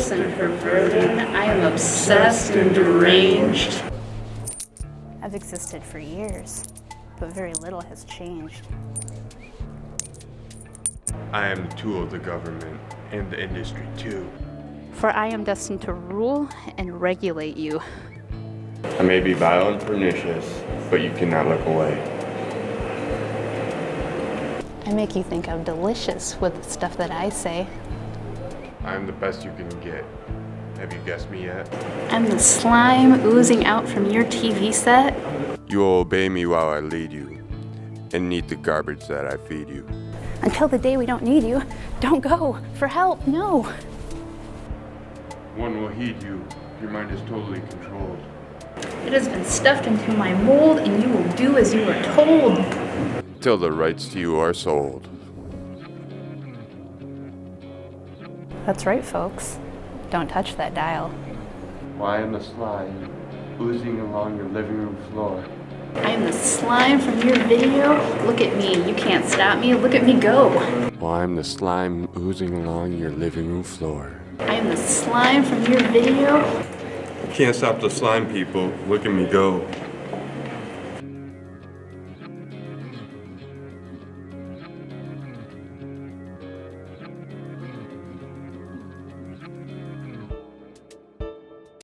perverse and perverted. I am obsessed and deranged. I've existed for years, but very little has changed. I am the tool of the government and the industry too. For I am destined to rule and regulate you. I may be vile and pernicious, but you cannot look away. I make you think I'm delicious with the stuff that I say. I am the best you can get. Have you guessed me yet? I'm the slime oozing out from your TV set. You will obey me while I lead you, and eat the garbage that I feed you. Until the day we don't need you, don't go. For help, no. One will heed you. Your mind is totally controlled. It has been stuffed into my mold, and you will do as you are told. Until the rights to you are sold. That's right, folks. Don't touch that dial. Why am the slime oozing along your living room floor? I am the slime from your video. Look at me. You can't stop me. Look at me go. Why am the slime oozing along your living room floor? I am the slime from your video. You can't stop the slime, people. Look at me go.